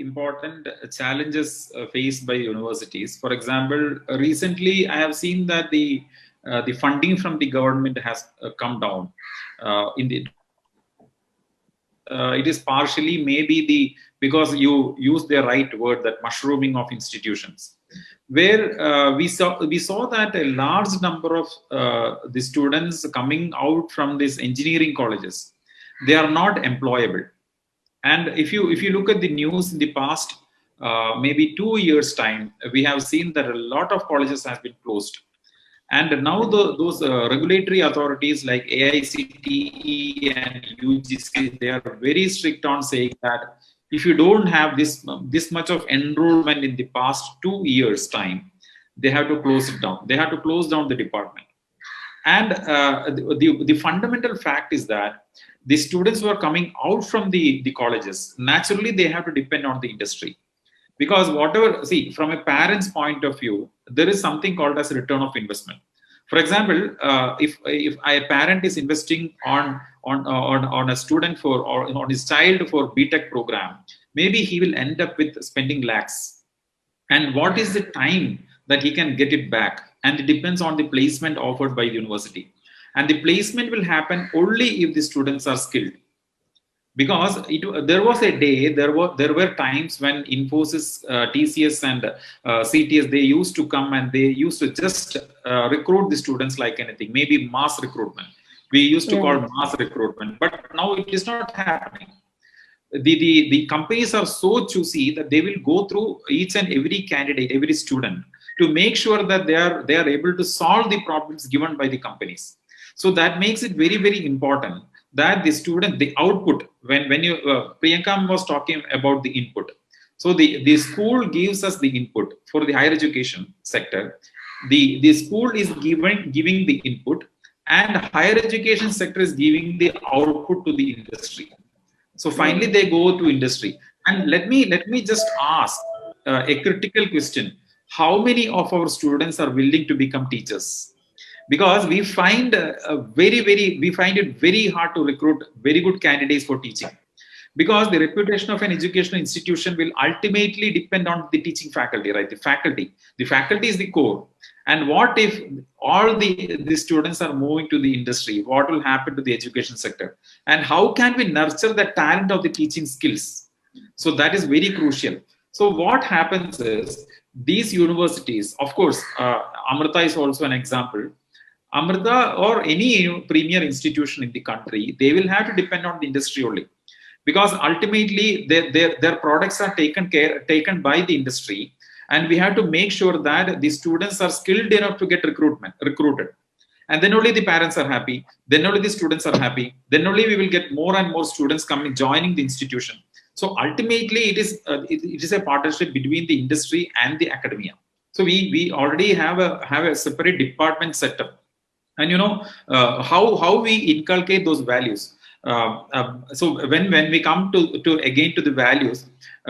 important challenges faced by universities. For example, recently I have seen that the funding from the government has come down. It is partially maybe because you use the right word, that mushrooming of institutions, where we saw that a large number of the students coming out from these engineering colleges, they are not employable. And if you look at the news in the past maybe 2 years time, we have seen that a lot of colleges has been closed. And now those regulatory authorities like AICTE and UGC, they are very strict on saying that if you don't have this much of enrollment in the past 2 years time, they have to close it down. They have to close down the department. And the fundamental fact is that the students who are coming out from the colleges, naturally they have to depend on the industry. Because whatever, see, from a parent's point of view, there is something called as return of investment. For example, if a parent is investing on a student or on his child for BTech program, maybe he will end up with spending lakhs. And what is the time that he can get it back? And it depends on the placement offered by the university. And the placement will happen only if the students are skilled. Because there was a day, there were times when Infosys, TCS and CTS, they used to come and they used to just recruit the students like anything, maybe mass recruitment. We used to call mass recruitment, but now it is not happening. The companies are so choosy that they will go through each and every candidate, every student, to make sure that they are able to solve the problems given by the companies. So that makes it very, very important that the student, the output, when you, Priyanka was talking about the input. So the school gives us the input for the higher education sector. The school is giving the input, and higher education sector is giving the output to the industry. So finally they go to industry. And let me just ask a critical question. How many of our students are willing to become teachers? Because we find we find it very hard to recruit very good candidates for teaching, because the reputation of an educational institution will ultimately depend on the teaching faculty, right? The faculty is the core. And what if all the students are moving to the industry? What will happen to the education sector? And how can we nurture the talent of the teaching skills? So that is very crucial. So what happens is, these universities, of course, Amrita is also an example. Amrita or any premier institution in the country, they will have to depend on the industry only, because ultimately their products are taken by the industry, and we have to make sure that the students are skilled enough to get recruited, and then only the parents are happy, then only the students are happy, then only we will get more and more students joining the institution. So ultimately it is a partnership between the industry and the academia. So we already have a separate department set up. And how we inculcate those values. So when we come to the values,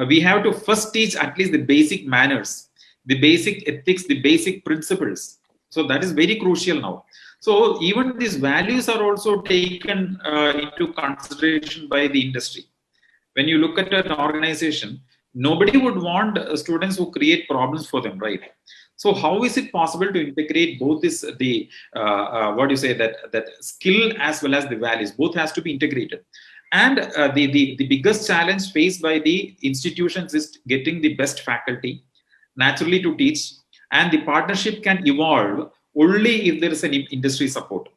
we have to first teach at least the basic manners, the basic ethics, the basic principles. So that is very crucial now. So even these values are also taken into consideration by the industry. When you look at an organization, nobody would want students who create problems for them, right? So how is it possible to integrate both this, that skill as well as the values? Both has to be integrated. And the biggest challenge faced by the institutions is getting the best faculty naturally to teach. And the partnership can evolve only if there is an industry support.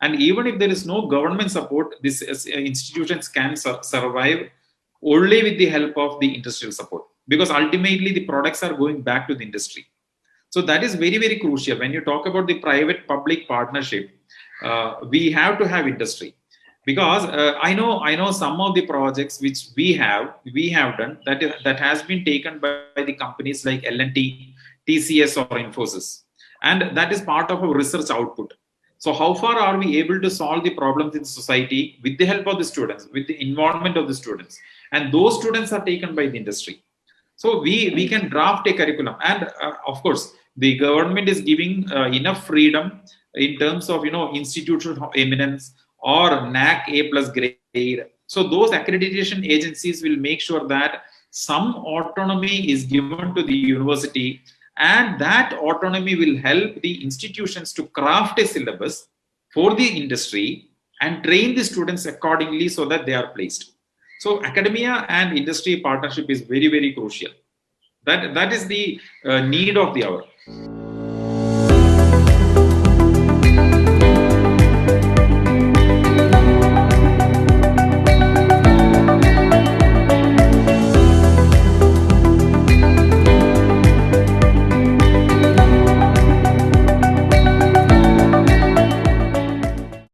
And even if there is no government support, these institutions can survive only with the help of the industrial support, because ultimately the products are going back to the industry. So that is very, very crucial. When you talk about the private-public partnership, we have to have industry, because I know some of the projects which we have done that has been taken by the companies like L&T, TCS or Infosys, and that is part of our research output. So how far are we able to solve the problems in society with the help of the students, with the involvement of the students, and those students are taken by the industry. So we can draft a curriculum, and of course the government is giving enough freedom in terms of institutional eminence or NAC A+ grade. So those accreditation agencies will make sure that some autonomy is given to the university, and that autonomy will help the institutions to craft a syllabus for the industry and train the students accordingly so that they are placed. So academia and industry partnership is very, very crucial. That is the need of the hour.